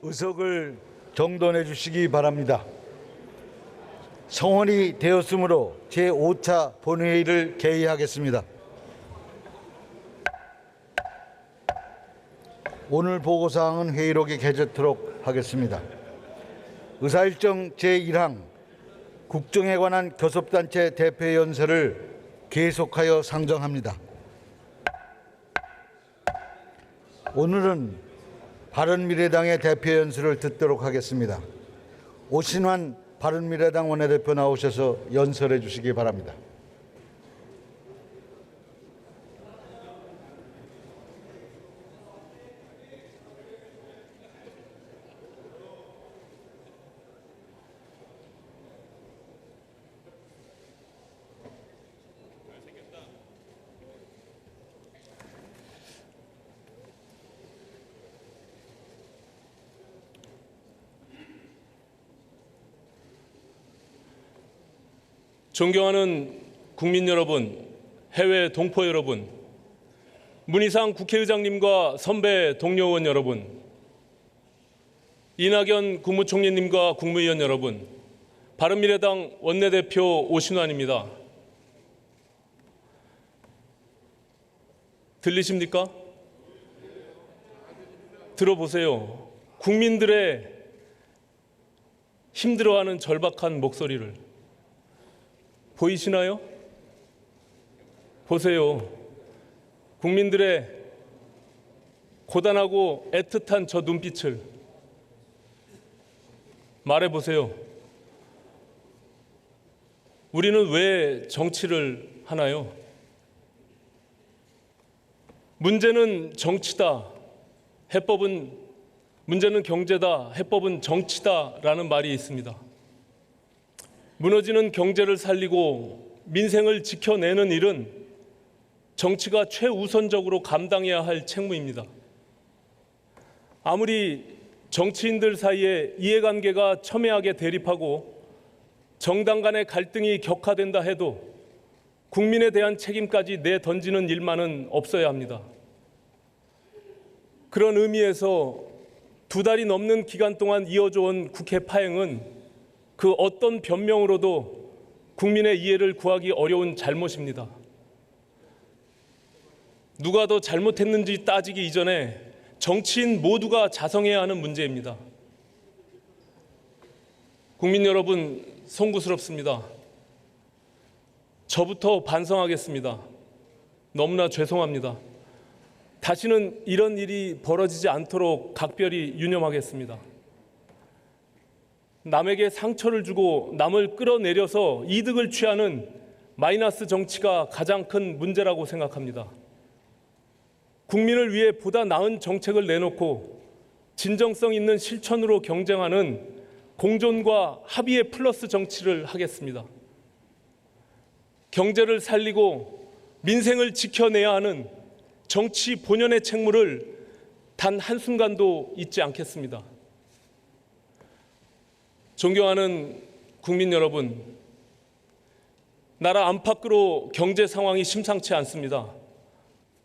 의석을 정돈해 주시기 바랍니다. 성원이 되었으므로 제5차 본회의를 개의하겠습니다. 오늘 보고사항은 회의록에 게재토록 하겠습니다. 의사일정 제1항 국정에 관한 교섭단체 대표연설을 계속하여 상정합니다. 오늘은 바른미래당의 대표연설을 듣도록 하겠습니다. 오신환 바른미래당 원내대표 나오셔서 연설해 주시기 바랍니다. 존경하는 국민 여러분, 해외 동포 여러분, 문희상 국회의장님과 선배 동료 의원 여러분, 이낙연 국무총리님과 국무위원 여러분, 바른미래당 원내대표 오신환입니다. 들리십니까? 들어보세요. 국민들의 힘들어하는 절박한 목소리를. 보이시나요? 보세요. 국민들의 고단하고 애틋한 저 눈빛을 말해보세요. 우리는 왜 정치를 하나요? 문제는 정치다. 문제는 경제다. 해법은 정치다라는 말이 있습니다. 무너지는 경제를 살리고 민생을 지켜내는 일은 정치가 최우선적으로 감당해야 할 책무입니다. 아무리 정치인들 사이에 이해관계가 첨예하게 대립하고 정당 간의 갈등이 격화된다 해도 국민에 대한 책임까지 내던지는 일만은 없어야 합니다. 그런 의미에서 2달이 넘는 기간 동안 이어져 온 국회 파행은 그 어떤 변명으로도 국민의 이해를 구하기 어려운 잘못입니다. 누가 더 잘못했는지 따지기 이전에 정치인 모두가 자성해야 하는 문제입니다. 국민 여러분, 송구스럽습니다. 저부터 반성하겠습니다. 너무나 죄송합니다. 다시는 이런 일이 벌어지지 않도록 각별히 유념하겠습니다. 남에게 상처를 주고 남을 끌어내려서 이득을 취하는 마이너스 정치가 가장 큰 문제라고 생각합니다. 국민을 위해 보다 나은 정책을 내놓고 진정성 있는 실천으로 경쟁하는 공존과 합의의 플러스 정치를 하겠습니다. 경제를 살리고 민생을 지켜내야 하는 정치 본연의 책무를 단 한순간도 잊지 않겠습니다. 존경하는 국민 여러분, 나라 안팎으로 경제 상황이 심상치 않습니다.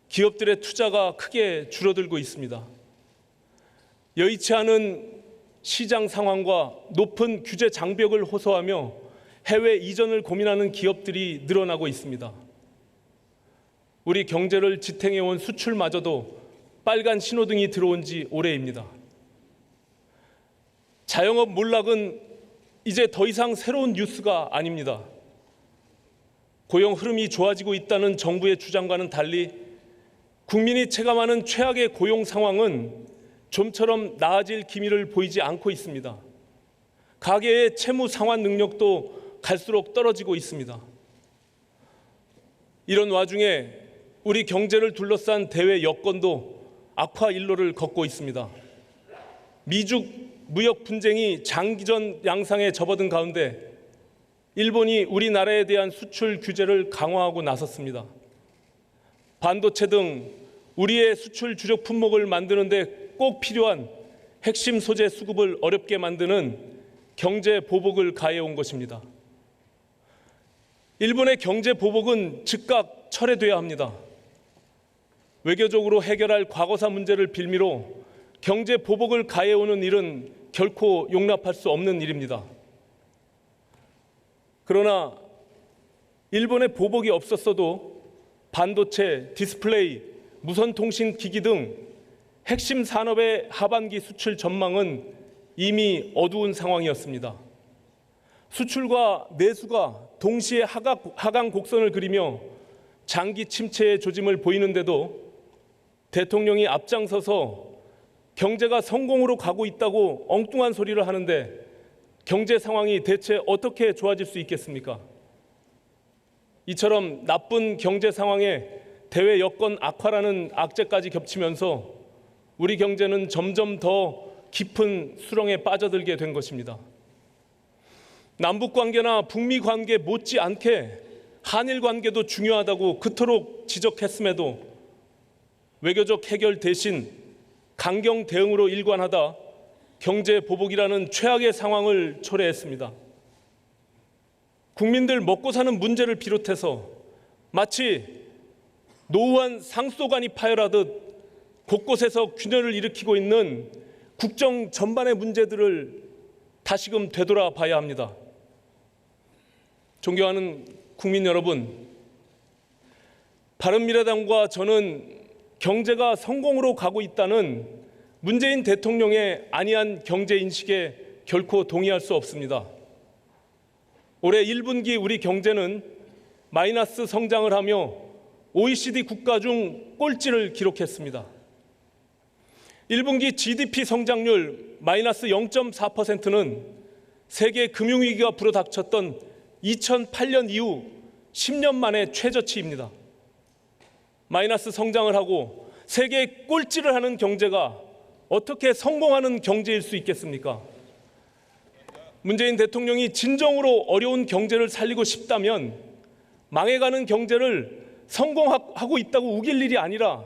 기업들의 투자가 크게 줄어들고 있습니다. 여의치 않은 시장 상황과 높은 규제 장벽을 호소하며 해외 이전을 고민하는 기업들이 늘어나고 있습니다. 우리 경제를 지탱해온 수출마저도 빨간 신호등이 들어온 지 오래입니다. 자영업 몰락은 이제 더 이상 새로운 뉴스가 아닙니다. 고용 흐름이 좋아지고 있다는 정부의 주장과는 달리 국민이 체감하는 최악의 고용 상황은 좀처럼 나아질 기미를 보이지 않고 있습니다. 가계의 채무 상환 능력도 갈수록 떨어지고 있습니다. 이런 와중에 우리 경제를 둘러싼 대외 여건도 악화 일로를 걷고 있습니다. 미중 무역 분쟁이 장기전 양상에 접어든 가운데 일본이 우리나라에 대한 수출 규제를 강화하고 나섰습니다. 반도체 등 우리의 수출 주력 품목을 만드는 데 꼭 필요한 핵심 소재 수급을 어렵게 만드는 경제 보복을 가해온 것입니다. 일본의 경제 보복은 즉각 철회돼야 합니다. 외교적으로 해결할 과거사 문제를 빌미로 경제 보복을 가해오는 일은 결코 용납할 수 없는 일입니다. 그러나 일본의 보복이 없었어도 반도체, 디스플레이, 무선통신 기기 등 핵심 산업의 하반기 수출 전망은 이미 어두운 상황이었습니다. 수출과 내수가 동시에 하강 곡선을 그리며 장기 침체의 조짐을 보이는데도 대통령이 앞장서서 경제가 성공으로 가고 있다고 엉뚱한 소리를 하는데 경제 상황이 대체 어떻게 좋아질 수 있겠습니까? 이처럼 나쁜 경제 상황에 대외 여건 악화라는 악재까지 겹치면서 우리 경제는 점점 더 깊은 수렁에 빠져들게 된 것입니다. 남북 관계나 북미 관계 못지않게 한일 관계도 중요하다고 그토록 지적했음에도 외교적 해결 대신 강경 대응으로 일관하다 경제 보복이라는 최악의 상황을 초래했습니다. 국민들 먹고 사는 문제를 비롯해서 마치 노후한 상수도관이 파열하듯 곳곳에서 균열을 일으키고 있는 국정 전반의 문제들을 다시금 되돌아봐야 합니다. 존경하는 국민 여러분, 바른미래당과 저는 경제가 성공으로 가고 있다는 문재인 대통령의 안이한 경제 인식에 결코 동의할 수 없습니다. 올해 1분기 우리 경제는 마이너스 성장을 하며 OECD 국가 중 꼴찌를 기록했습니다. 1분기 GDP 성장률 마이너스 0.4%는 세계 금융위기가 불어닥쳤던 2008년 이후 10년 만의 최저치입니다. 마이너스 성장을 하고 세계 꼴찌를 하는 경제가 어떻게 성공하는 경제일 수 있겠습니까? 문재인 대통령이 진정으로 어려운 경제를 살리고 싶다면 망해가는 경제를 성공하고 있다고 우길 일이 아니라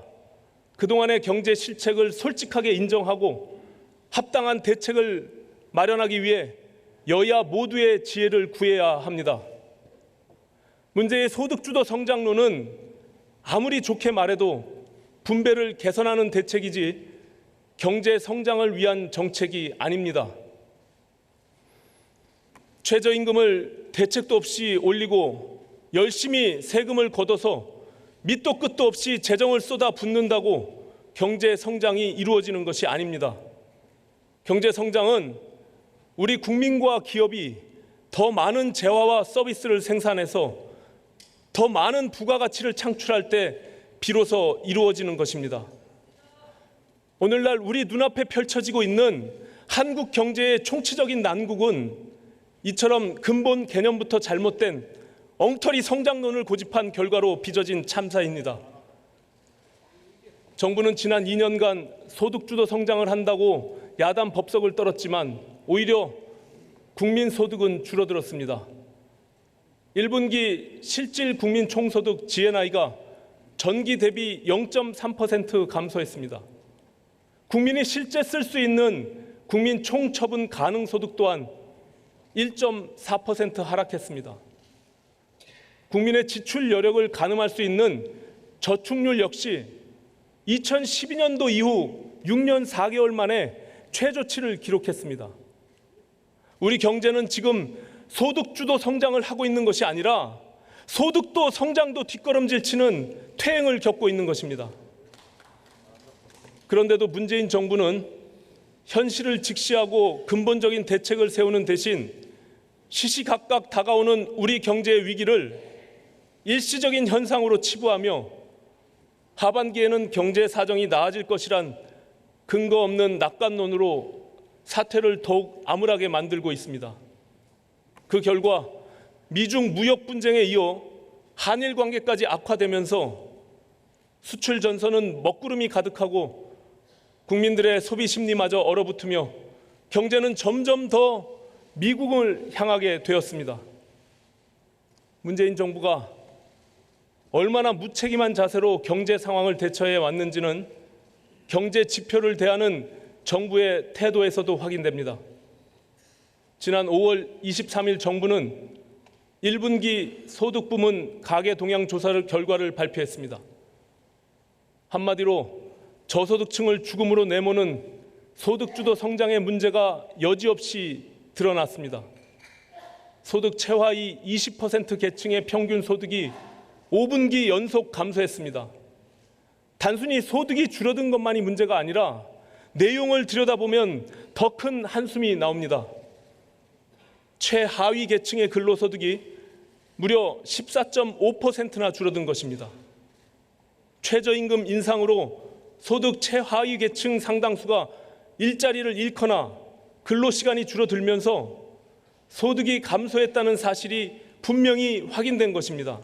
그동안의 경제 실책을 솔직하게 인정하고 합당한 대책을 마련하기 위해 여야 모두의 지혜를 구해야 합니다. 문제의 소득주도 성장론은 아무리 좋게 말해도 분배를 개선하는 대책이지 경제 성장을 위한 정책이 아닙니다. 최저임금을 대책도 없이 올리고 열심히 세금을 걷어서 밑도 끝도 없이 재정을 쏟아 붓는다고 경제 성장이 이루어지는 것이 아닙니다. 경제 성장은 우리 국민과 기업이 더 많은 재화와 서비스를 생산해서 더 많은 부가가치를 창출할 때 비로소 이루어지는 것입니다. 오늘날 우리 눈앞에 펼쳐지고 있는 한국 경제의 총체적인 난국은 이처럼 근본 개념부터 잘못된 엉터리 성장론을 고집한 결과로 빚어진 참사입니다. 정부는 지난 2년간 소득주도 성장을 한다고 야단 법석을 떨었지만 오히려 국민 소득은 줄어들었습니다. 1분기 실질 국민 총소득 GNI가 전기 대비 0.3% 감소했습니다. 국민이 실제 쓸 수 있는 국민 총처분 가능 소득 또한 1.4% 하락했습니다. 국민의 지출 여력을 가늠할 수 있는 저축률 역시 2012년도 이후 6년 4개월 만에 최저치를 기록했습니다. 우리 경제는 지금 소득주도 성장을 하고 있는 것이 아니라 소득도 성장도 뒷걸음질 치는 퇴행을 겪고 있는 것입니다. 그런데도 문재인 정부는 현실을 직시하고 근본적인 대책을 세우는 대신 시시각각 다가오는 우리 경제의 위기를 일시적인 현상으로 치부하며 하반기에는 경제 사정이 나아질 것이란 근거 없는 낙관론으로 사태를 더욱 암울하게 만들고 있습니다. 그 결과 미중 무역 분쟁에 이어 한일 관계까지 악화되면서 수출 전선은 먹구름이 가득하고 국민들의 소비 심리마저 얼어붙으며 경제는 점점 더 미국을 향하게 되었습니다. 문재인 정부가 얼마나 무책임한 자세로 경제 상황을 대처해 왔는지는 경제 지표를 대하는 정부의 태도에서도 확인됩니다. 지난 5월 23일 정부는 1분기 소득 부문 가계 동향 조사 결과를 발표했습니다. 한마디로 저소득층을 죽음으로 내모는 소득주도 성장의 문제가 여지없이 드러났습니다. 소득 최하위 20% 계층의 평균 소득이 5분기 연속 감소했습니다. 단순히 소득이 줄어든 것만이 문제가 아니라 내용을 들여다보면 더 큰 한숨이 나옵니다. 최하위 계층의 근로소득이 무려 14.5%나 줄어든 것입니다. 최저임금 인상으로 소득 최하위 계층 상당수가 일자리를 잃거나 근로시간이 줄어들면서 소득이 감소했다는 사실이 분명히 확인된 것입니다.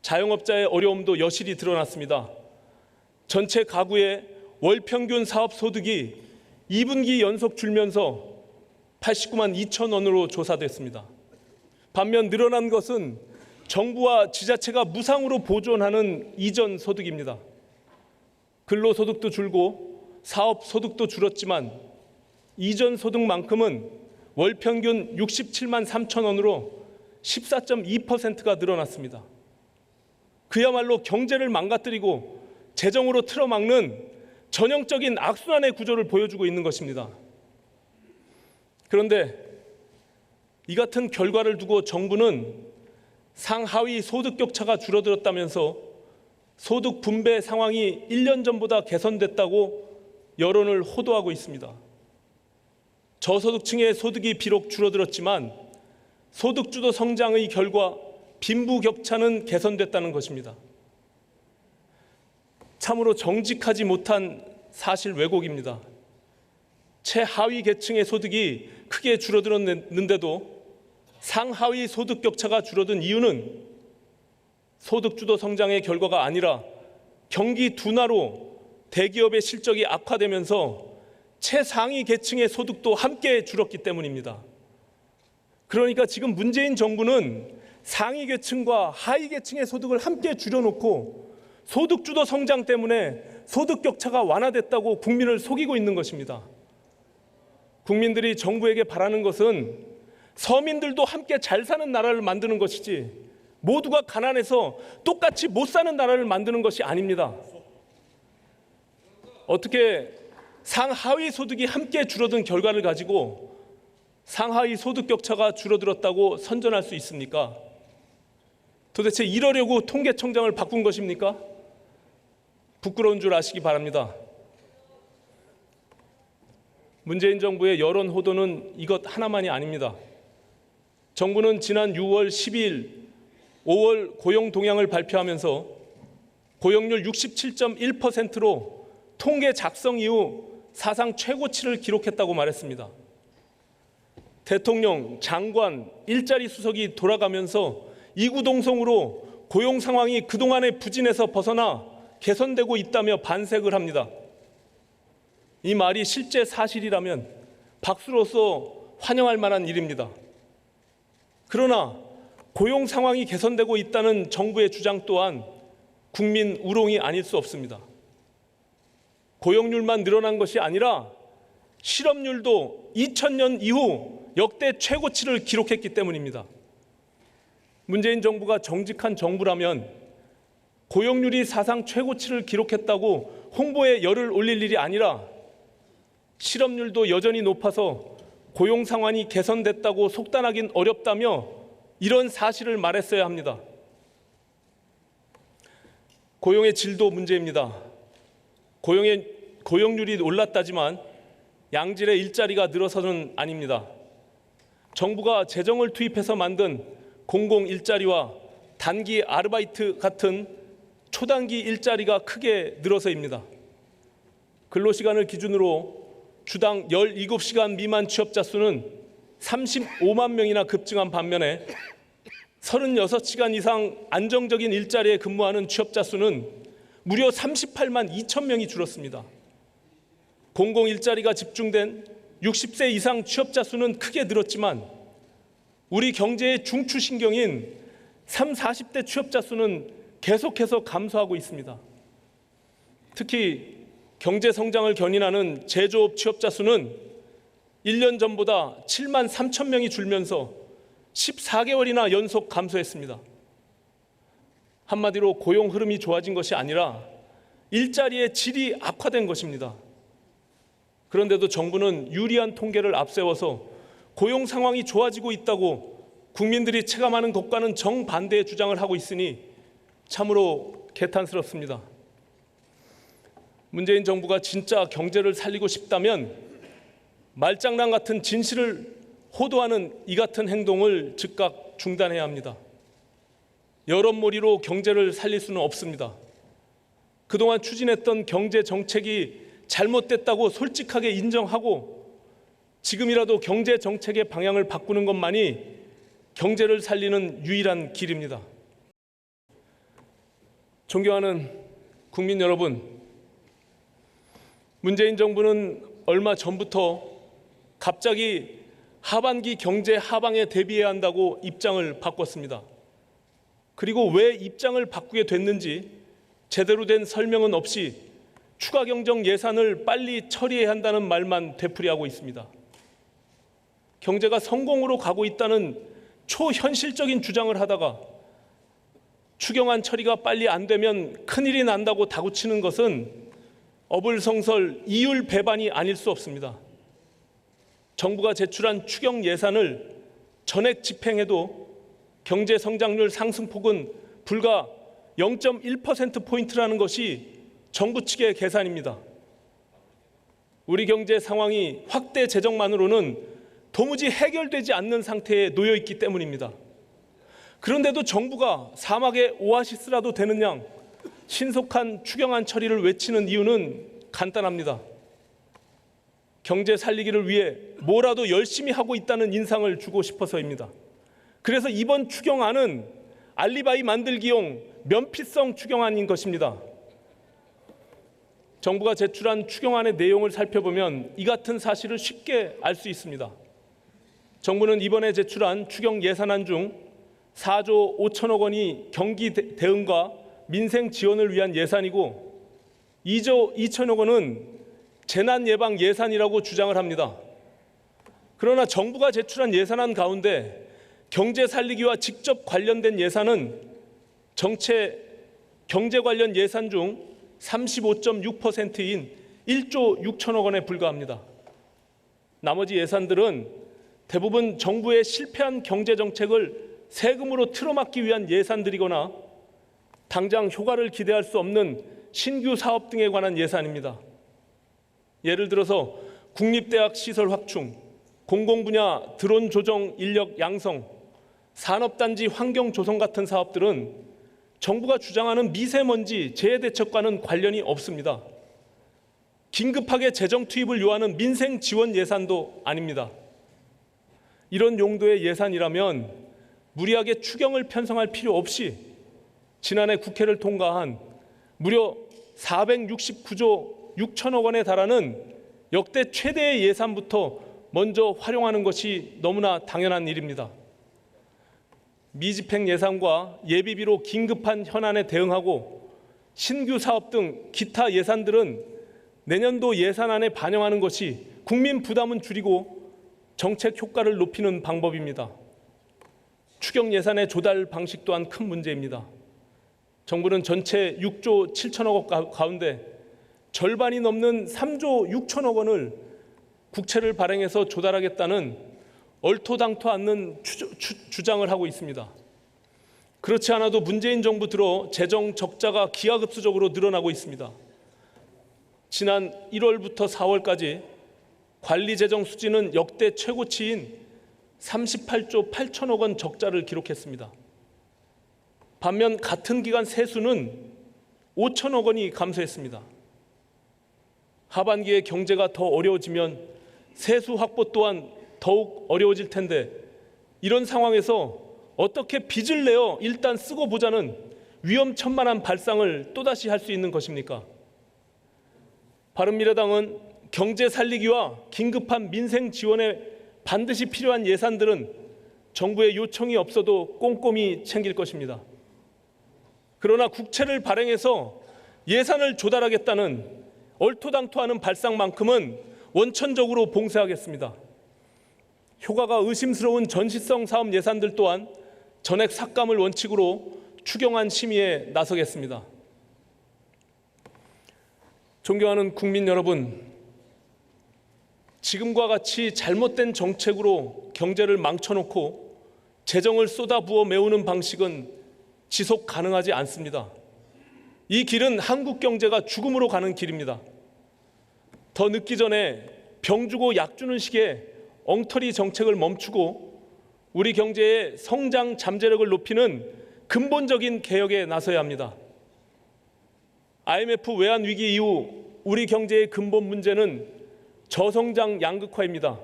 자영업자의 어려움도 여실히 드러났습니다. 전체 가구의 월평균 사업소득이 2분기 연속 줄면서 89만 2천 원으로 조사됐습니다. 반면 늘어난 것은 정부와 지자체가 무상으로 보존하는 이전 소득입니다. 근로소득도 줄고 사업소득도 줄었지만 이전 소득만큼은 월평균 67만 3천 원으로 14.2%가 늘어났습니다. 그야말로 경제를 망가뜨리고 재정으로 틀어막는 전형적인 악순환의 구조를 보여주고 있는 것입니다. 그런데 이 같은 결과를 두고 정부는 상하위 소득 격차가 줄어들었다면서 소득 분배 상황이 1년 전보다 개선됐다고 여론을 호도하고 있습니다. 저소득층의 소득이 비록 줄어들었지만 소득주도 성장의 결과 빈부격차는 개선됐다는 것입니다. 참으로 정직하지 못한 사실 왜곡입니다. 최하위 계층의 소득이 크게 줄어들었는데도 상하위 소득 격차가 줄어든 이유는 소득주도 성장의 결과가 아니라 경기 둔화로 대기업의 실적이 악화되면서 최상위 계층의 소득도 함께 줄었기 때문입니다. 그러니까 지금 문재인 정부는 상위 계층과 하위 계층의 소득을 함께 줄여놓고 소득주도 성장 때문에 소득 격차가 완화됐다고 국민을 속이고 있는 것입니다. 국민들이 정부에게 바라는 것은 서민들도 함께 잘 사는 나라를 만드는 것이지 모두가 가난해서 똑같이 못 사는 나라를 만드는 것이 아닙니다. 어떻게 상하위 소득이 함께 줄어든 결과를 가지고 상하위 소득 격차가 줄어들었다고 선전할 수 있습니까? 도대체 이러려고 통계청장을 바꾼 것입니까? 부끄러운 줄 아시기 바랍니다. 문재인 정부의 여론 호도는 이것 하나만이 아닙니다. 정부는 지난 6월 12일 5월 고용 동향을 발표하면서 고용률 67.1%로 통계 작성 이후 사상 최고치를 기록했다고 말했습니다. 대통령, 장관, 일자리 수석이 돌아가면서 이구동성으로 고용 상황이 그동안의 부진에서 벗어나 개선되고 있다며 반색을 합니다. 이 말이 실제 사실이라면 박수로서 환영할 만한 일입니다. 그러나 고용 상황이 개선되고 있다는 정부의 주장 또한 국민 우롱이 아닐 수 없습니다. 고용률만 늘어난 것이 아니라 실업률도 2000년 이후 역대 최고치를 기록했기 때문입니다. 문재인 정부가 정직한 정부라면 고용률이 사상 최고치를 기록했다고 홍보에 열을 올릴 일이 아니라 실업률도 여전히 높아서 고용 상황이 개선됐다고 속단하긴 어렵다며 이런 사실을 말했어야 합니다. 고용의 질도 문제입니다. 고용률이 올랐다지만 양질의 일자리가 늘어서는 아닙니다. 정부가 재정을 투입해서 만든 공공 일자리와 단기 아르바이트 같은 초단기 일자리가 크게 늘어서입니다. 근로시간을 기준으로 주당 17시간 미만 취업자 수는 35만 명이나 급증한 반면에 36시간 이상 안정적인 일자리에 근무하는 취업자 수는 무려 38만 2천 명이 줄었습니다. 공공 일자리가 집중된 60세 이상 취업자 수는 크게 늘었지만 우리 경제의 중추신경인 30, 40대 취업자 수는 계속해서 감소하고 있습니다. 특히 경제 성장을 견인하는 제조업 취업자 수는 1년 전보다 7만 3천 명이 줄면서 14개월이나 연속 감소했습니다. 한마디로 고용 흐름이 좋아진 것이 아니라 일자리의 질이 악화된 것입니다. 그런데도 정부는 유리한 통계를 앞세워서 고용 상황이 좋아지고 있다고 국민들이 체감하는 것과는 정반대의 주장을 하고 있으니 참으로 개탄스럽습니다. 문재인 정부가 진짜 경제를 살리고 싶다면 말장난 같은 진실을 호도하는 이 같은 행동을 즉각 중단해야 합니다. 여론몰이로 경제를 살릴 수는 없습니다. 그동안 추진했던 경제 정책이 잘못됐다고 솔직하게 인정하고 지금이라도 경제 정책의 방향을 바꾸는 것만이 경제를 살리는 유일한 길입니다. 존경하는 국민 여러분, 문재인 정부는 얼마 전부터 갑자기 하반기 경제 하방에 대비해야 한다고 입장을 바꿨습니다. 그리고 왜 입장을 바꾸게 됐는지 제대로 된 설명은 없이 추가 경정 예산을 빨리 처리해야 한다는 말만 되풀이하고 있습니다. 경제가 성공으로 가고 있다는 초현실적인 주장을 하다가 추경안 처리가 빨리 안 되면 큰일이 난다고 다구치는 것은 어불성설 이율 배반이 아닐 수 없습니다. 정부가 제출한 추경 예산을 전액 집행해도 경제 성장률 상승폭은 불과 0.1%포인트라는 것이 정부 측의 계산입니다. 우리 경제 상황이 확대 재정만으로는 도무지 해결되지 않는 상태에 놓여 있기 때문입니다. 그런데도 정부가 사막의 오아시스라도 되는 양 신속한 추경안 처리를 외치는 이유는 간단합니다. 경제 살리기를 위해 뭐라도 열심히 하고 있다는 인상을 주고 싶어서입니다. 그래서 이번 추경안은 알리바이 만들기용 면피성 추경안인 것입니다. 정부가 제출한 추경안의 내용을 살펴보면 이 같은 사실을 쉽게 알 수 있습니다. 정부는 이번에 제출한 추경 예산안 중 4조 5천억 원이 경기 대응과 민생 지원을 위한 예산이고 2조 2천억 원은 재난 예방 예산이라고 주장을 합니다. 그러나 정부가 제출한 예산안 가운데 경제 살리기와 직접 관련된 예산은 전체 경제 관련 예산 중 35.6%인 1조 6천억 원에 불과합니다. 나머지 예산들은 대부분 정부의 실패한 경제 정책을 세금으로 틀어막기 위한 예산들이거나 당장 효과를 기대할 수 없는 신규 사업 등에 관한 예산입니다. 예를 들어서 국립대학 시설 확충, 공공분야 드론 조정 인력 양성, 산업단지 환경 조성 같은 사업들은 정부가 주장하는 미세먼지 재해 대책과는 관련이 없습니다. 긴급하게 재정 투입을 요하는 민생 지원 예산도 아닙니다. 이런 용도의 예산이라면 무리하게 추경을 편성할 필요 없이 지난해 국회를 통과한 무려 469조 6천억 원에 달하는 역대 최대의 예산부터 먼저 활용하는 것이 너무나 당연한 일입니다. 미집행 예산과 예비비로 긴급한 현안에 대응하고 신규 사업 등 기타 예산들은 내년도 예산안에 반영하는 것이 국민 부담은 줄이고 정책 효과를 높이는 방법입니다. 추경 예산의 조달 방식 또한 큰 문제입니다. 정부는 전체 6조 7천억 원 가운데 절반이 넘는 3조 6천억 원을 국채를 발행해서 조달하겠다는 얼토당토 않는 주장을 하고 있습니다. 그렇지 않아도 문재인 정부 들어 재정 적자가 기하급수적으로 늘어나고 있습니다. 지난 1월부터 4월까지 관리재정 수지는 역대 최고치인 38조 8천억 원 적자를 기록했습니다. 반면 같은 기간 세수는 5천억 원이 감소했습니다. 하반기에 경제가 더 어려워지면 세수 확보 또한 더욱 어려워질 텐데 이런 상황에서 어떻게 빚을 내어 일단 쓰고 보자는 위험천만한 발상을 또다시 할 수 있는 것입니까? 바른미래당은 경제 살리기와 긴급한 민생 지원에 반드시 필요한 예산들은 정부의 요청이 없어도 꼼꼼히 챙길 것입니다. 그러나 국채를 발행해서 예산을 조달하겠다는 얼토당토하는 발상만큼은 원천적으로 봉쇄하겠습니다. 효과가 의심스러운 전시성 사업 예산들 또한 전액 삭감을 원칙으로 추경안 심의에 나서겠습니다. 존경하는 국민 여러분, 지금과 같이 잘못된 정책으로 경제를 망쳐놓고 재정을 쏟아부어 메우는 방식은 지속 가능하지 않습니다. 이 길은 한국 경제가 죽음으로 가는 길입니다. 더 늦기 전에 병 주고 약 주는 식의 엉터리 정책을 멈추고 우리 경제의 성장 잠재력을 높이는 근본적인 개혁에 나서야 합니다. IMF 외환 위기 이후 우리 경제의 근본 문제는 저성장 양극화입니다.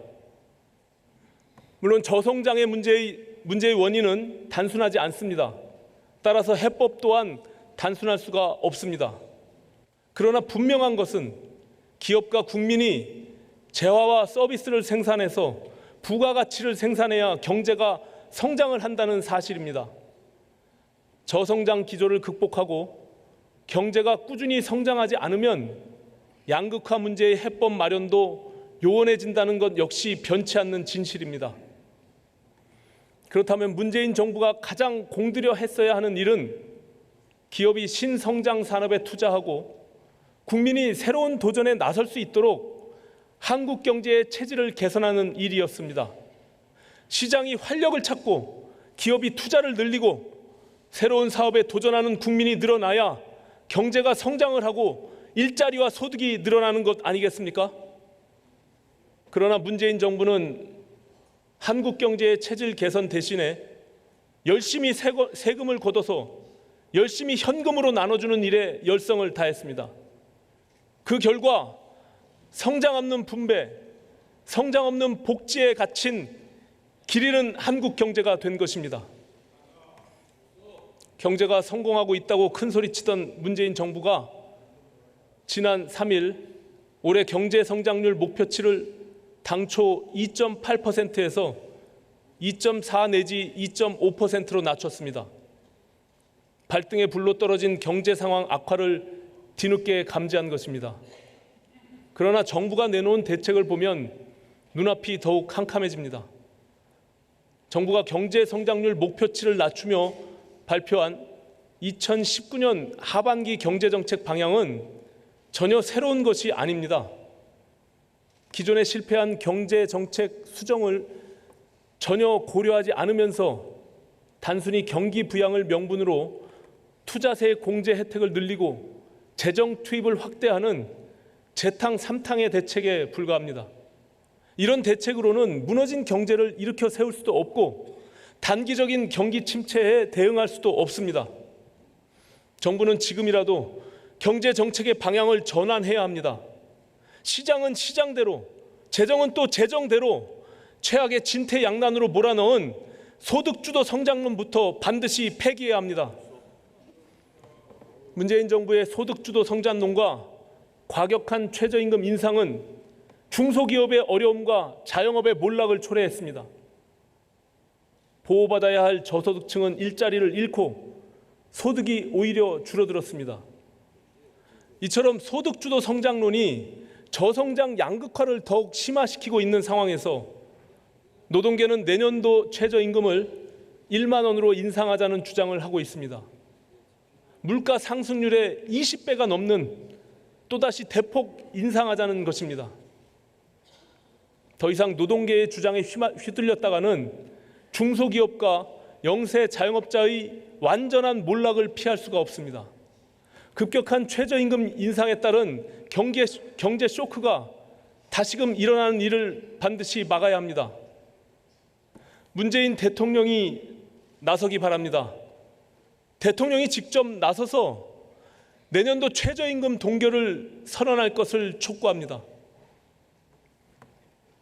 물론 저성장의 문제의 원인은 단순하지 않습니다. 따라서 해법 또한 단순할 수가 없습니다. 그러나 분명한 것은 기업과 국민이 재화와 서비스를 생산해서 부가가치를 생산해야 경제가 성장을 한다는 사실입니다. 저성장 기조를 극복하고 경제가 꾸준히 성장하지 않으면 양극화 문제의 해법 마련도 요원해진다는 것 역시 변치 않는 진실입니다. 그렇다면 문재인 정부가 가장 공들여 했어야 하는 일은 기업이 신성장 산업에 투자하고 국민이 새로운 도전에 나설 수 있도록 한국 경제의 체질을 개선하는 일이었습니다. 시장이 활력을 찾고 기업이 투자를 늘리고 새로운 사업에 도전하는 국민이 늘어나야 경제가 성장을 하고 일자리와 소득이 늘어나는 것 아니겠습니까? 그러나 문재인 정부는 한국 경제의 체질 개선 대신에 열심히 세금을 걷어서 열심히 현금으로 나눠주는 일에 열성을 다했습니다. 그 결과 성장 없는 분배, 성장 없는 복지에 갇힌 길 잃은 한국 경제가 된 것입니다. 경제가 성공하고 있다고 큰소리치던 문재인 정부가 지난 3일 올해 경제 성장률 목표치를 당초 2.8%에서 2.4 내지 2.5%로 낮췄습니다. 발등에 불로 떨어진 경제 상황 악화를 뒤늦게 감지한 것입니다. 그러나 정부가 내놓은 대책을 보면 눈앞이 더욱 캄캄해집니다. 정부가 경제 성장률 목표치를 낮추며 발표한 2019년 하반기 경제정책 방향은 전혀 새로운 것이 아닙니다. 기존에 실패한 경제정책 수정을 전혀 고려하지 않으면서 단순히 경기 부양을 명분으로 투자세 공제 혜택을 늘리고 재정 투입을 확대하는 재탕 삼탕의 대책에 불과합니다. 이런 대책으로는 무너진 경제를 일으켜 세울 수도 없고 단기적인 경기 침체에 대응할 수도 없습니다. 정부는 지금이라도 경제 정책의 방향을 전환해야 합니다. 시장은 시장대로, 재정은 또 재정대로 최악의 진퇴양난으로 몰아넣은 소득주도 성장론부터 반드시 폐기해야 합니다. 문재인 정부의 소득주도 성장론과 과격한 최저임금 인상은 중소기업의 어려움과 자영업의 몰락을 초래했습니다. 보호받아야 할 저소득층은 일자리를 잃고 소득이 오히려 줄어들었습니다. 이처럼 소득주도 성장론이 저성장 양극화를 더욱 심화시키고 있는 상황에서 노동계는 내년도 최저임금을 1만 원으로 인상하자는 주장을 하고 있습니다. 물가 상승률의 20배가 넘는 또다시 대폭 인상하자는 것입니다. 더 이상 노동계의 주장에 휘둘렸다가는 중소기업과 영세 자영업자의 완전한 몰락을 피할 수가 없습니다. 급격한 최저임금 인상에 따른 경제 쇼크가 다시금 일어나는 일을 반드시 막아야 합니다. 문재인 대통령이 나서기 바랍니다. 대통령이 직접 나서서 내년도 최저임금 동결을 선언할 것을 촉구합니다.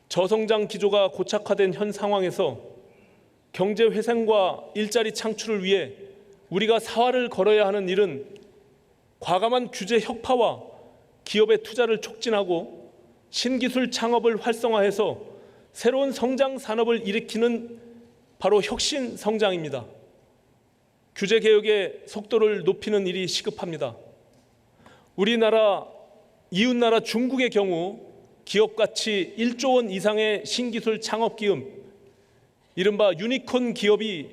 저성장 기조가 고착화된 현 상황에서 경제 회생과 일자리 창출을 위해 우리가 사활을 걸어야 하는 일은 과감한 규제 혁파와 기업의 투자를 촉진하고 신기술 창업을 활성화해서 새로운 성장 산업을 일으키는 바로 혁신 성장입니다. 규제 개혁의 속도를 높이는 일이 시급합니다. 우리나라 이웃나라 중국의 경우 기업가치 1조 원 이상의 신기술 창업 기금, 이른바 유니콘 기업이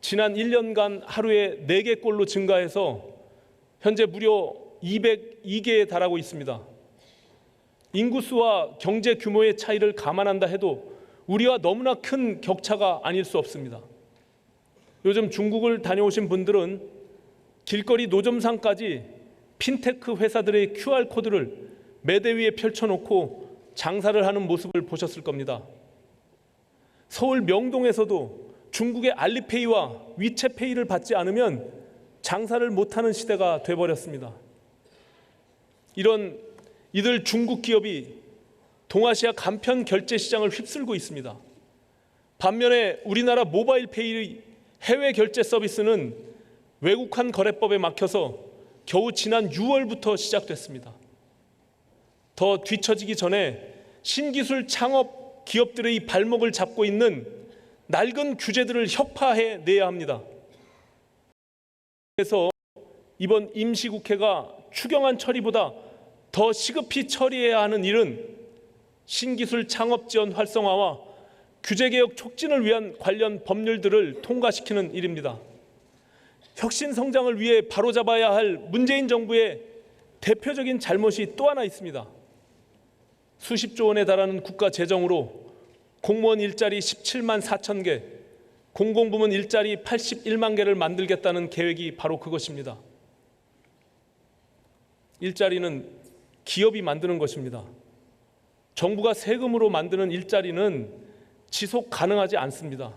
지난 1년간 하루에 4개꼴로 증가해서 현재 무려 202개에 달하고 있습니다. 인구수와 경제 규모의 차이를 감안한다 해도 우리와 너무나 큰 격차가 아닐 수 없습니다. 요즘 중국을 다녀오신 분들은 길거리 노점상까지 핀테크 회사들의 QR코드를 매대 위에 펼쳐놓고 장사를 하는 모습을 보셨을 겁니다. 서울 명동에서도 중국의 알리페이와 위챗페이를 받지 않으면 장사를 못하는 시대가 돼버렸습니다. 이들 중국 기업이 동아시아 간편 결제 시장을 휩쓸고 있습니다. 반면에 우리나라 모바일페이의 해외 결제 서비스는 외국환 거래법에 막혀서 겨우 지난 6월부터 시작됐습니다. 더 뒤처지기 전에 신기술 창업 기업들의 발목을 잡고 있는 낡은 규제들을 협파해 내야 합니다. 그래서 이번 임시국회가 추경안 처리보다 더 시급히 처리해야 하는 일은 신기술 창업 지원 활성화와 규제개혁 촉진을 위한 관련 법률들을 통과시키는 일입니다. 혁신 성장을 위해 바로잡아야 할 문재인 정부의 대표적인 잘못이 또 하나 있습니다. 수십조 원에 달하는 국가 재정으로 공무원 일자리 17만 4천 개, 공공부문 일자리 81만 개를 만들겠다는 계획이 바로 그것입니다. 일자리는 기업이 만드는 것입니다. 정부가 세금으로 만드는 일자리는 지속 가능하지 않습니다.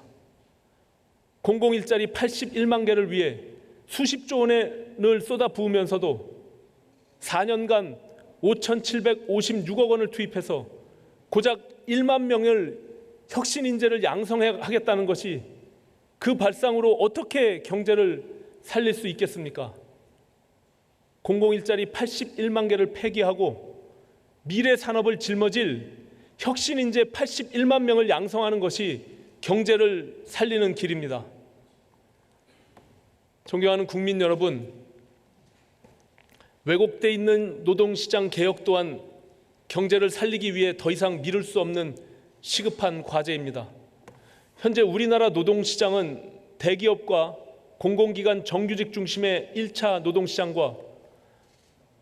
공공일자리 81만 개를 위해 수십조 원을 쏟아부으면서도 4년간 5,756억 원을 투입해서 고작 1만 명을 혁신 인재를 양성하겠다는 것이 그 발상으로 어떻게 경제를 살릴 수 있겠습니까? 공공일자리 81만 개를 폐기하고 미래 산업을 짊어질 혁신 인재 81만 명을 양성하는 것이 경제를 살리는 길입니다. 존경하는 국민 여러분, 왜곡돼 있는 노동시장 개혁 또한 경제를 살리기 위해 더 이상 미룰 수 없는 시급한 과제입니다. 현재 우리나라 노동시장은 대기업과 공공기관 정규직 중심의 1차 노동시장과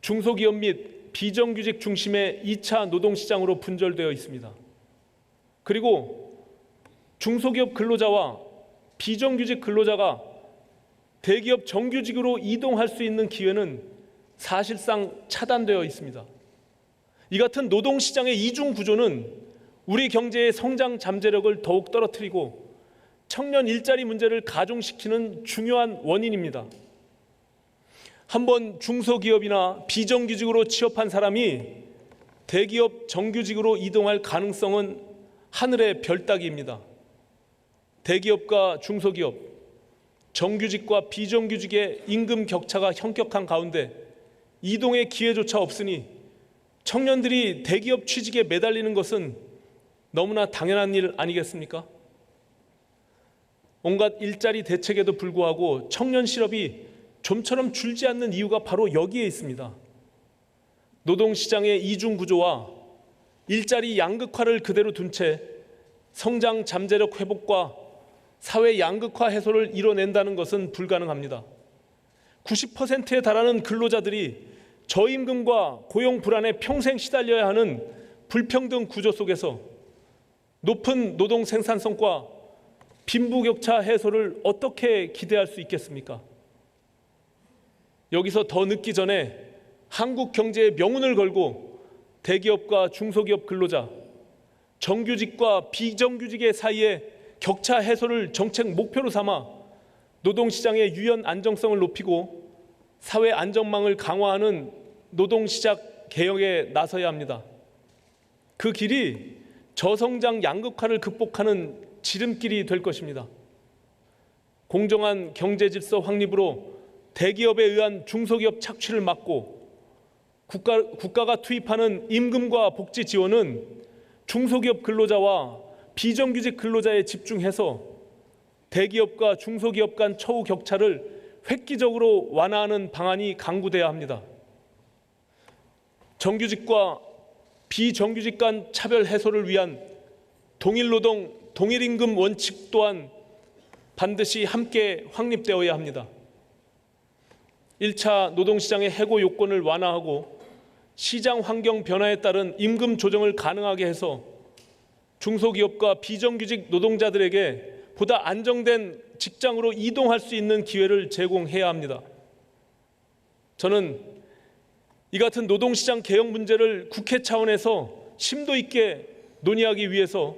중소기업 및 비정규직 중심의 2차 노동시장으로 분절되어 있습니다. 그리고 중소기업 근로자와 비정규직 근로자가 대기업 정규직으로 이동할 수 있는 기회는 사실상 차단되어 있습니다. 이 같은 노동시장의 이중 구조는 우리 경제의 성장 잠재력을 더욱 떨어뜨리고 청년 일자리 문제를 가중시키는 중요한 원인입니다. 한번 중소기업이나 비정규직으로 취업한 사람이 대기업 정규직으로 이동할 가능성은 하늘의 별 따기입니다. 대기업과 중소기업, 정규직과 비정규직의 임금 격차가 현격한 가운데 이동의 기회조차 없으니 청년들이 대기업 취직에 매달리는 것은 너무나 당연한 일 아니겠습니까? 온갖 일자리 대책에도 불구하고 청년 실업이 좀처럼 줄지 않는 이유가 바로 여기에 있습니다. 노동시장의 이중 구조와 일자리 양극화를 그대로 둔 채 성장 잠재력 회복과 사회 양극화 해소를 이뤄낸다는 것은 불가능합니다. 90%에 달하는 근로자들이 저임금과 고용 불안에 평생 시달려야 하는 불평등 구조 속에서 높은 노동 생산성과 빈부격차 해소를 어떻게 기대할 수 있겠습니까? 여기서 더 늦기 전에 한국 경제의 명운을 걸고 대기업과 중소기업 근로자, 정규직과 비정규직의 사이에 격차 해소를 정책 목표로 삼아 노동시장의 유연 안정성을 높이고 사회 안전망을 강화하는 노동시장 개혁에 나서야 합니다. 그 길이 저성장 양극화를 극복하는 지름길이 될 것입니다. 공정한 경제 질서 확립으로 대기업에 의한 중소기업 착취를 막고 국가가 투입하는 임금과 복지 지원은 중소기업 근로자와 비정규직 근로자에 집중해서 대기업과 중소기업 간 처우 격차를 획기적으로 완화하는 방안이 강구돼야 합니다. 정규직과 비정규직 간 차별 해소를 위한 동일노동, 동일임금 원칙 또한 반드시 함께 확립되어야 합니다. 1차 노동시장의 해고 요건을 완화하고 시장 환경 변화에 따른 임금 조정을 가능하게 해서 중소기업과 비정규직 노동자들에게 보다 안정된 직장으로 이동할 수 있는 기회를 제공해야 합니다. 저는 이 같은 노동시장 개혁 문제를 국회 차원에서 심도 있게 논의하기 위해서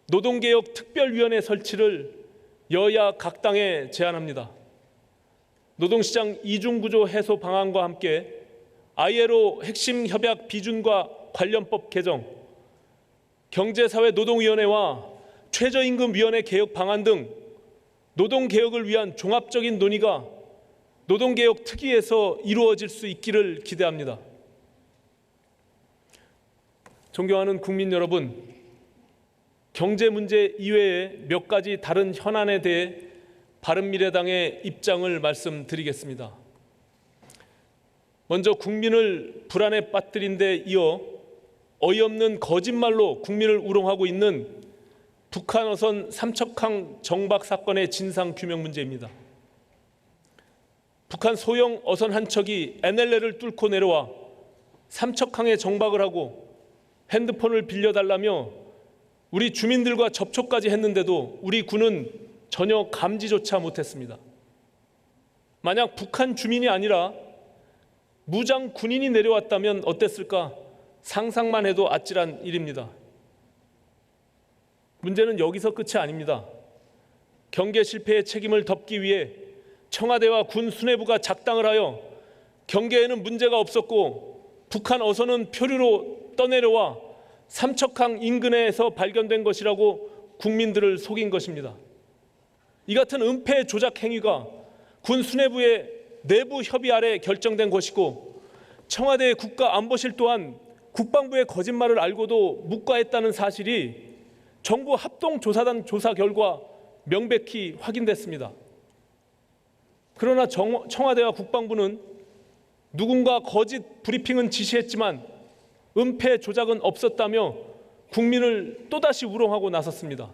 노동개혁 특별위원회 설치를 여야 각 당에 제안합니다. 노동시장 이중구조 해소 방안과 함께 ILO 핵심 협약 비준과 관련법 개정, 경제사회노동위원회와 최저임금위원회 개혁 방안 등 노동개혁을 위한 종합적인 논의가 노동개혁 특위에서 이루어질 수 있기를 기대합니다. 존경하는 국민 여러분, 경제 문제 이외에 몇 가지 다른 현안에 대해 바른미래당의 입장을 말씀드리겠습니다. 먼저 국민을 불안에 빠뜨린 데 이어 어이없는 거짓말로 국민을 우롱하고 있는 북한 어선 삼척항 정박 사건의 진상 규명 문제입니다. 북한 소형 어선 한 척이 NLL을 뚫고 내려와 삼척항에 정박을 하고 핸드폰을 빌려달라며 우리 주민들과 접촉까지 했는데도 우리 군은 전혀 감지조차 못했습니다. 만약 북한 주민이 아니라 무장 군인이 내려왔다면 어땠을까 상상만 해도 아찔한 일입니다. 문제는 여기서 끝이 아닙니다. 경계 실패의 책임을 덮기 위해 청와대와 군 수뇌부가 작당을 하여 경계에는 문제가 없었고 북한 어선은 표류로 떠내려와 삼척항 인근에서 발견된 것이라고 국민들을 속인 것입니다. 이 같은 은폐 조작 행위가 군 수뇌부의 내부 협의 아래 결정된 것이고 청와대 국가안보실 또한 국방부의 거짓말을 알고도 묵과했다는 사실이 정부 합동조사단 조사 결과 명백히 확인됐습니다. 그러나 청와대와 국방부는 누군가 거짓 브리핑은 지시했지만 은폐 조작은 없었다며 국민을 또다시 우롱하고 나섰습니다.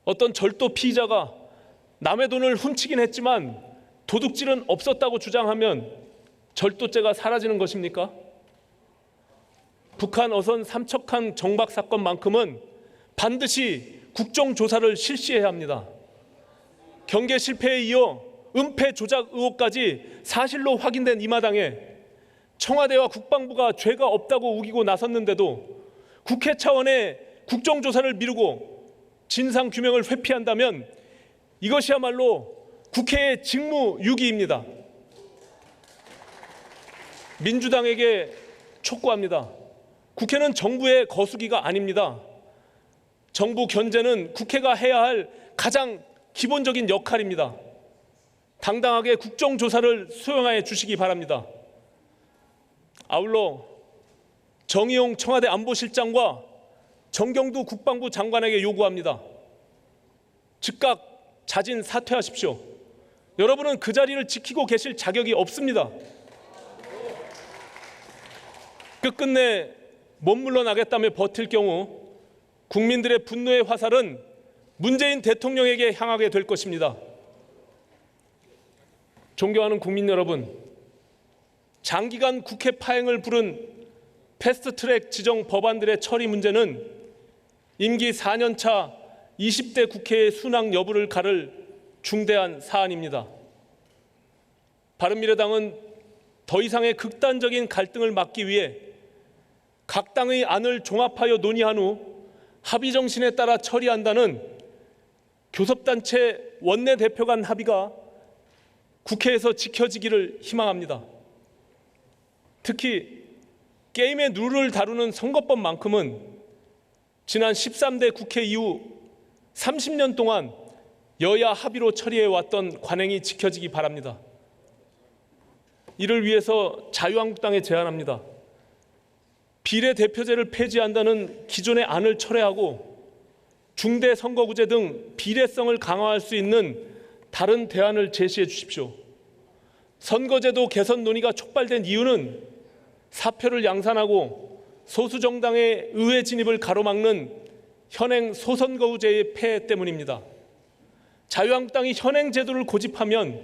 어떤 절도 피의자가 남의 돈을 훔치긴 했지만 도둑질은 없었다고 주장하면 절도죄가 사라지는 것입니까? 북한 어선 삼척항 정박 사건만큼은 반드시 국정조사를 실시해야 합니다. 경계 실패에 이어 은폐 조작 의혹까지 사실로 확인된 이 마당에 청와대와 국방부가 죄가 없다고 우기고 나섰는데도 국회 차원의 국정조사를 미루고 진상규명을 회피한다면 이것이야말로 국회의 직무유기입니다. 민주당에게 촉구합니다. 국회는 정부의 거수기가 아닙니다. 정부 견제는 국회가 해야 할 가장 기본적인 역할입니다. 당당하게 국정조사를 수행하여 주시기 바랍니다. 아울러 정의용 청와대 안보실장과 정경두 국방부 장관에게 요구합니다. 즉각 자진 사퇴하십시오. 여러분은 그 자리를 지키고 계실 자격이 없습니다. 끝끝내 못 물러나겠다며 버틸 경우 국민들의 분노의 화살은 문재인 대통령에게 향하게 될 것입니다. 존경하는 국민 여러분, 장기간 국회 파행을 부른 패스트트랙 지정 법안들의 처리 문제는 임기 4년차 20대 국회의 순항 여부를 가를 중대한 사안입니다. 바른미래당은 더 이상의 극단적인 갈등을 막기 위해 각 당의 안을 종합하여 논의한 후 합의 정신에 따라 처리한다는 교섭단체 원내대표 간 합의가 국회에서 지켜지기를 희망합니다. 특히 게임의 룰을 다루는 선거법만큼은 지난 13대 국회 이후 30년 동안 여야 합의로 처리해왔던 관행이 지켜지기 바랍니다. 이를 위해서 자유한국당에 제안합니다. 비례대표제를 폐지한다는 기존의 안을 철회하고 중대선거구제 등 비례성을 강화할 수 있는 다른 대안을 제시해 주십시오. 선거제도 개선 논의가 촉발된 이유는 사표를 양산하고 소수정당의 의회 진입을 가로막는 현행 소선거구제의 폐해 때문입니다. 자유한국당이 현행 제도를 고집하면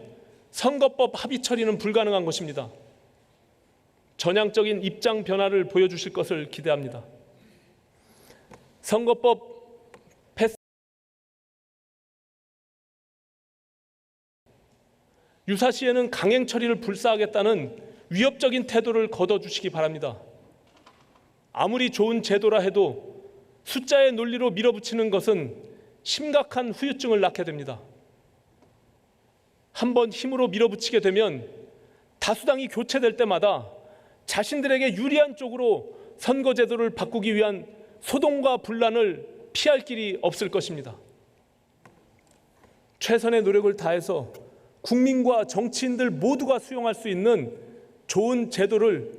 선거법 합의 처리는 불가능한 것입니다. 전향적인 입장 변화를 보여주실 것을 기대합니다. 선거법 패스 유사시에는 강행 처리를 불사하겠다는 위협적인 태도를 거둬주시기 바랍니다. 아무리 좋은 제도라 해도 숫자의 논리로 밀어붙이는 것은 심각한 후유증을 낳게 됩니다. 한번 힘으로 밀어붙이게 되면 다수당이 교체될 때마다 자신들에게 유리한 쪽으로 선거제도를 바꾸기 위한 소동과 분란을 피할 길이 없을 것입니다. 최선의 노력을 다해서 국민과 정치인들 모두가 수용할 수 있는 좋은 제도를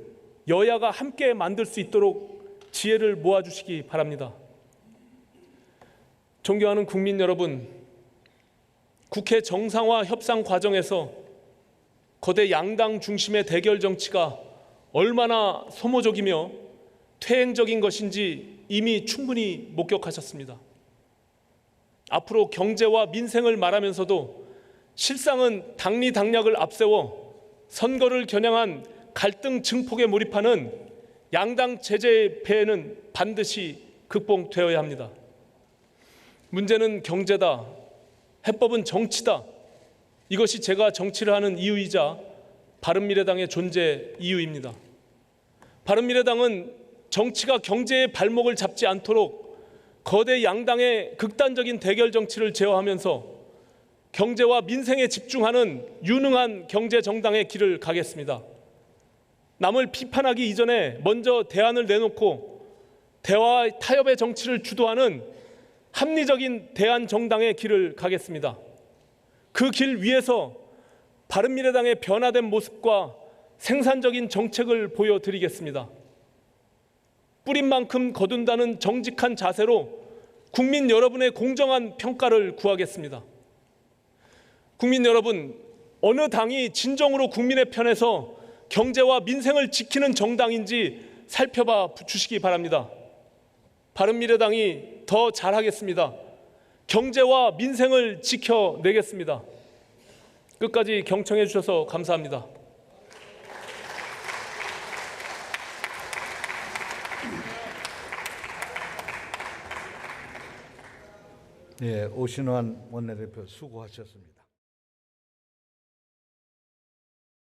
여야가 함께 만들 수 있도록 지혜를 모아주시기 바랍니다. 존경하는 국민 여러분, 국회 정상화 협상 과정에서 거대 양당 중심의 대결 정치가 얼마나 소모적이며 퇴행적인 것인지 이미 충분히 목격하셨습니다. 앞으로 경제와 민생을 말하면서도 실상은 당리당략을 앞세워 선거를 겨냥한 갈등 증폭에 몰입하는 양당 체제의 폐해는 반드시 극복되어야 합니다. 문제는 경제다. 해법은 정치다. 이것이 제가 정치를 하는 이유이자 바른미래당의 존재 이유입니다. 바른미래당은 정치가 경제의 발목을 잡지 않도록 거대 양당의 극단적인 대결 정치를 제어하면서 경제와 민생에 집중하는 유능한 경제 정당의 길을 가겠습니다. 남을 비판하기 이전에 먼저 대안을 내놓고 대화와 타협의 정치를 주도하는 합리적인 대안 정당의 길을 가겠습니다. 그 길 위에서 바른미래당의 변화된 모습과 생산적인 정책을 보여드리겠습니다. 뿌린 만큼 거둔다는 정직한 자세로 국민 여러분의 공정한 평가를 구하겠습니다. 국민 여러분, 어느 당이 진정으로 국민의 편에서 경제와 민생을 지키는 정당인지 살펴봐 주시기 바랍니다. 바른미래당이 더 잘하겠습니다. 경제와 민생을 지켜내겠습니다. 끝까지 경청해 주셔서 감사합니다. 예, 오신환 원내대표 수고하셨습니다.